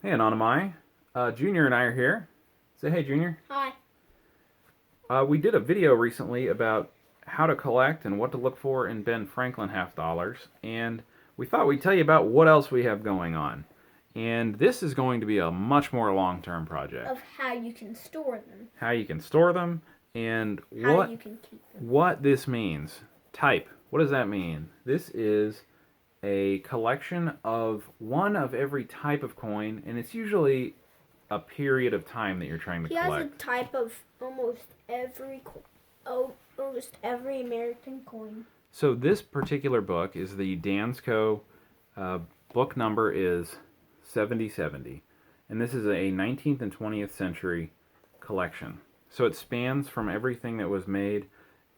Hey, Anonymai. Junior and I are here. Say hey, Junior. Hi. We did a video recently about how to collect and what to look for in Ben Franklin half dollars, and we thought we'd tell you about what else we have going on. And this is going to be a much more long-term project. Of how you can store them. How you can store them and How you can keep them. what this means. Type. What does that mean? This is a collection of one of every type of coin, and it's usually a period of time that you're trying to collect. He has a type of almost every American coin. So this particular book is the Dansco. Book number is 7070, and this is a 19th and 20th century collection. So it spans from everything that was made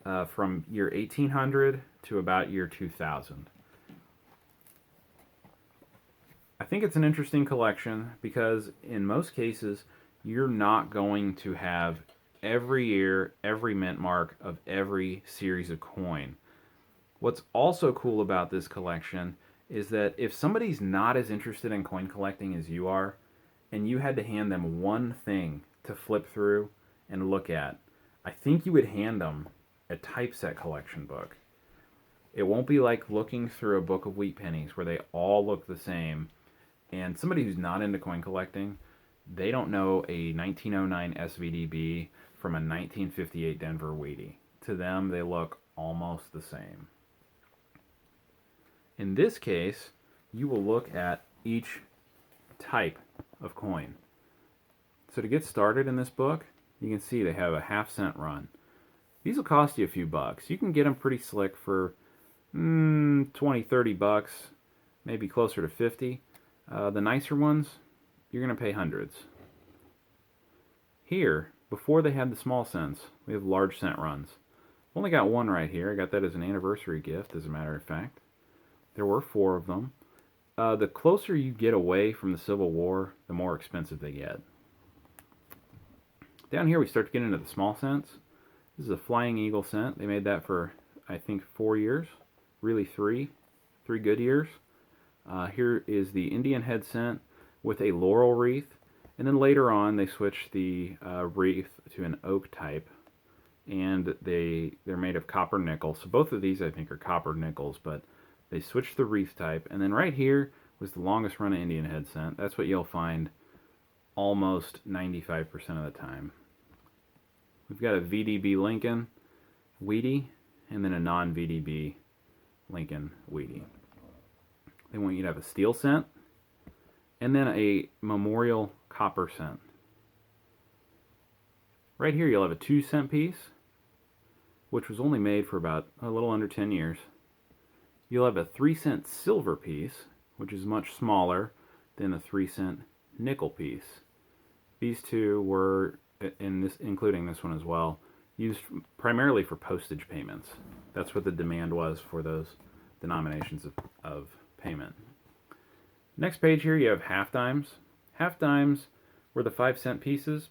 from year 1800 to about year 2000. I think it's an interesting collection because in most cases you're not going to have every year, every mint mark of every series of coin. What's also cool about this collection is that if somebody's not as interested in coin collecting as you are, and you had to hand them one thing to flip through and look at, I think you would hand them a typeset collection book. It won't be like looking through a book of wheat pennies where they all look the same. And somebody who's not into coin collecting, they don't know a 1909 SVDB from a 1958 Denver Wheatie. To them, they look almost the same. In this case, you will look at each type of coin. So to get started in this book, you can see they have a half-cent run. These will cost you a few bucks. You can get them pretty slick for 20, 30 bucks, maybe closer to 50. The nicer ones, you're going to pay hundreds. Here, before they had the small cents, we have large cent runs. I've only got one right here. I got that as an anniversary gift, as a matter of fact. There were 4 of them. The closer you get away from the Civil War, the more expensive they get. Down here we start to get into the small cents. This is a Flying Eagle cent. They made that for, I think, 4 years. Really 3 good years. Here is the Indian head cent with a laurel wreath, and then later on they switched the wreath to an oak type, and they're made of copper nickel. So both of these I think are copper nickels, but they switched the wreath type. And then right here was the longest run of Indian head cent. That's what you'll find almost 95% of the time. We've got a VDB Lincoln Wheatie, and then a non-VDB Lincoln Wheatie. They want you to have a steel cent, and then a memorial copper cent. Right here you'll have a 2-cent piece, which was only made for about a little under 10 years. You'll have a 3-cent silver piece, which is much smaller than the 3-cent nickel piece. These two were, including this one as well, used primarily for postage payments. That's what the demand was for those denominations of payment. Next page here you have half dimes. Half dimes were the 5-cent pieces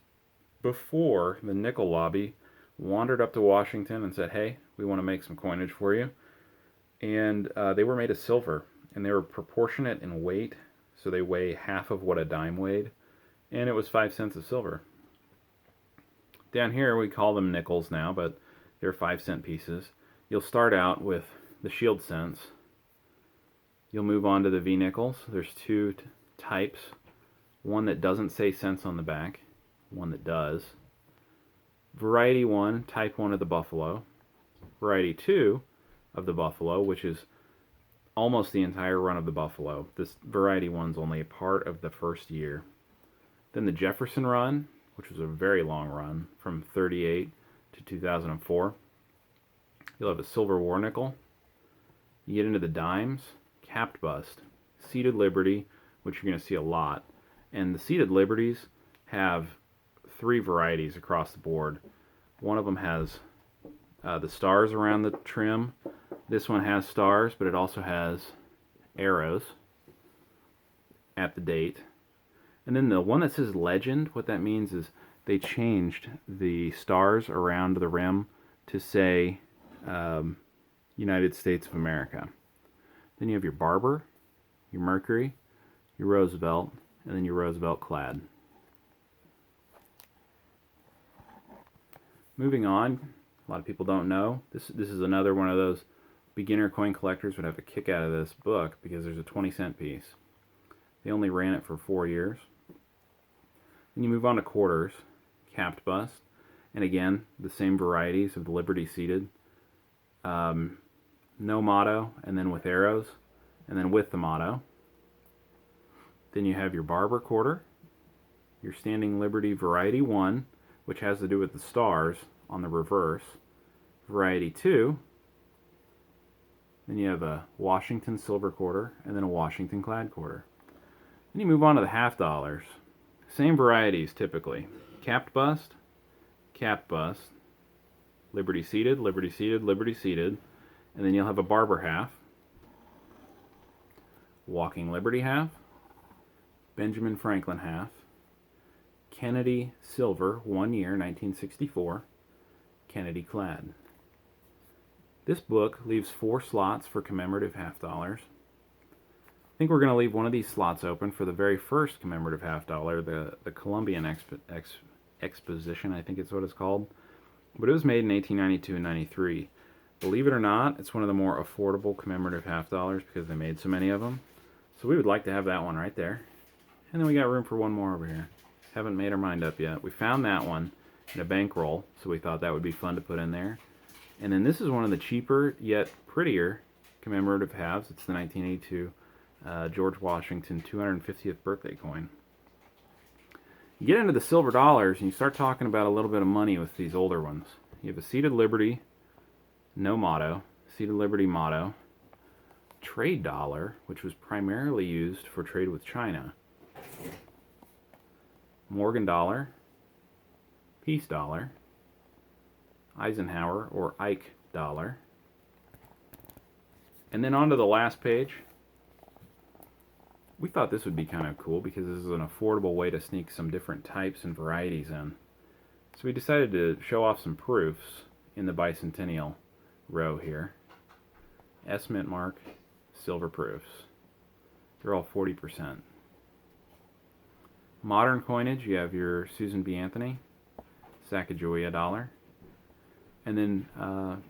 before the nickel lobby wandered up to Washington and said, hey, we want to make some coinage for you. And they were made of silver, and they were proportionate in weight, so they weigh half of what a dime weighed, and it was 5 cents of silver. Down here we call them nickels now, but they're 5-cent pieces. You'll start out with the shield cents. You'll move on to the V-nickels. There's 2 types. One that doesn't say cents on the back, one that does. Variety 1, type 1 of the buffalo. Variety 2 of the buffalo, which is almost the entire run of the buffalo. This variety 1's only a part of the first year. Then the Jefferson run, which was a very long run from 38 to 2004. You'll have a silver war nickel. You get into the dimes, capped bust, seated liberty, which you're going to see a lot. And the seated liberties have 3 varieties across the board. One of them has the stars around the trim. This one has stars, but it also has arrows at the date. And then the one that says legend, what that means is they changed the stars around the rim to say United States of America. Then you have your Barber, your Mercury, your Roosevelt, and then your Roosevelt clad. Moving on, a lot of people don't know, this is another one of those beginner coin collectors would have a kick out of this book because there's a 20-cent piece. They only ran it for 4 years. Then you move on to quarters, capped bust, and again, the same varieties of the Liberty seated. No motto, and then with arrows, and then with the motto. Then you have your Barber quarter, your Standing Liberty Variety 1, which has to do with the stars on the reverse. Variety 2, then you have a Washington silver quarter, and then a Washington clad quarter. Then you move on to the half dollars. Same varieties typically. Capped bust, Liberty seated, Liberty seated, Liberty seated, and then you'll have a Barber half, Walking Liberty half, Benjamin Franklin half, Kennedy silver, 1 year, 1964, Kennedy clad. This book leaves 4 slots for commemorative half dollars. I think we're going to leave one of these slots open for the very first commemorative half dollar, the Columbian Exposition, I think it's what it's called. But it was made in 1892 and 93. Believe it or not, it's one of the more affordable commemorative half dollars because they made so many of them. So we would like to have that one right there. And then we got room for one more over here. Haven't made our mind up yet. We found that one in a bankroll, so we thought that would be fun to put in there. And then this is one of the cheaper yet prettier commemorative halves. It's the 1982 George Washington 250th birthday coin. You get into the silver dollars and you start talking about a little bit of money with these older ones. You have a Seated Liberty, no motto, Seated Liberty motto, trade dollar, which was primarily used for trade with China, Morgan dollar, peace dollar, Eisenhower or Ike dollar, and then on to the last page. We thought this would be kind of cool because this is an affordable way to sneak some different types and varieties in. So we decided to show off some proofs in the bicentennial row here. S mint mark, silver proofs. They're all 40%. Modern coinage, you have your Susan B. Anthony, Sacagawea dollar. And then,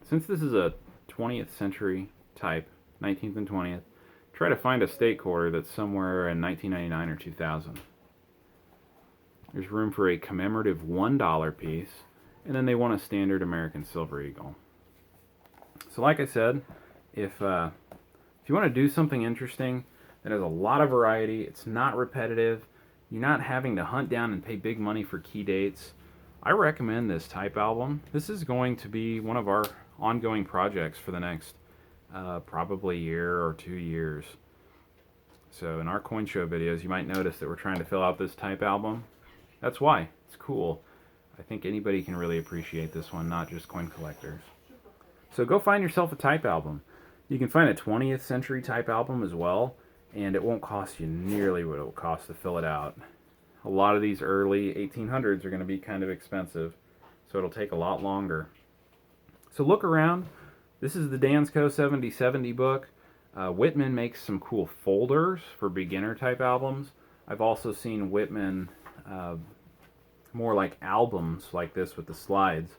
since this is a 20th century type, 19th and 20th, try to find a state quarter that's somewhere in 1999 or 2000. There's room for a commemorative $1 piece, and then they want a standard American Silver Eagle. So like I said, if you want to do something interesting that has a lot of variety, it's not repetitive, you're not having to hunt down and pay big money for key dates, I recommend this type album. This is going to be one of our ongoing projects for the next probably year or 2 years. So in our coin show videos, you might notice that we're trying to fill out this type album. That's why. It's cool. I think anybody can really appreciate this one, not just coin collectors. So go find yourself a type album. You can find a 20th century type album as well, and it won't cost you nearly what it will cost to fill it out. A lot of these early 1800s are going to be kind of expensive, so it'll take a lot longer. So look around. This is the Dansco 7070 book. Whitman makes some cool folders for beginner type albums. I've also seen Whitman more like albums like this with the slides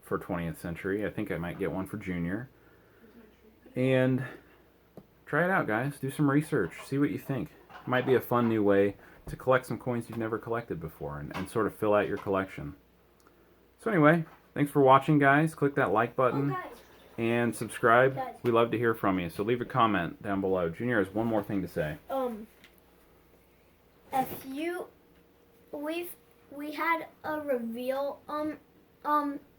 for 20th century. I think I might get one for junior. And try it out, guys. Do some research. See what you think. It might be a fun new way to collect some coins you've never collected before and sort of fill out your collection. So anyway, thanks for watching, guys. Click that like button and subscribe. We love to hear from you, so leave a comment down below. Junior has one more thing to say. If you we had a reveal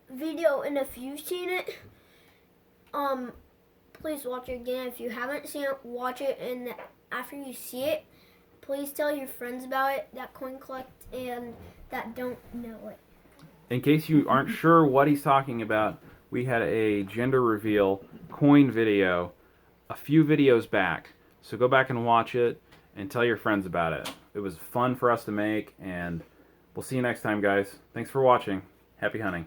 video, and if you've seen it, please watch it again. If you haven't seen it, watch it, and after you see it, please tell your friends about it that coin collect and that don't know it. In case you aren't sure what he's talking about, we had a gender reveal coin video a few videos back. So go back and watch it and tell your friends about it. It was fun for us to make, and we'll see you next time, guys. Thanks for watching. Happy hunting.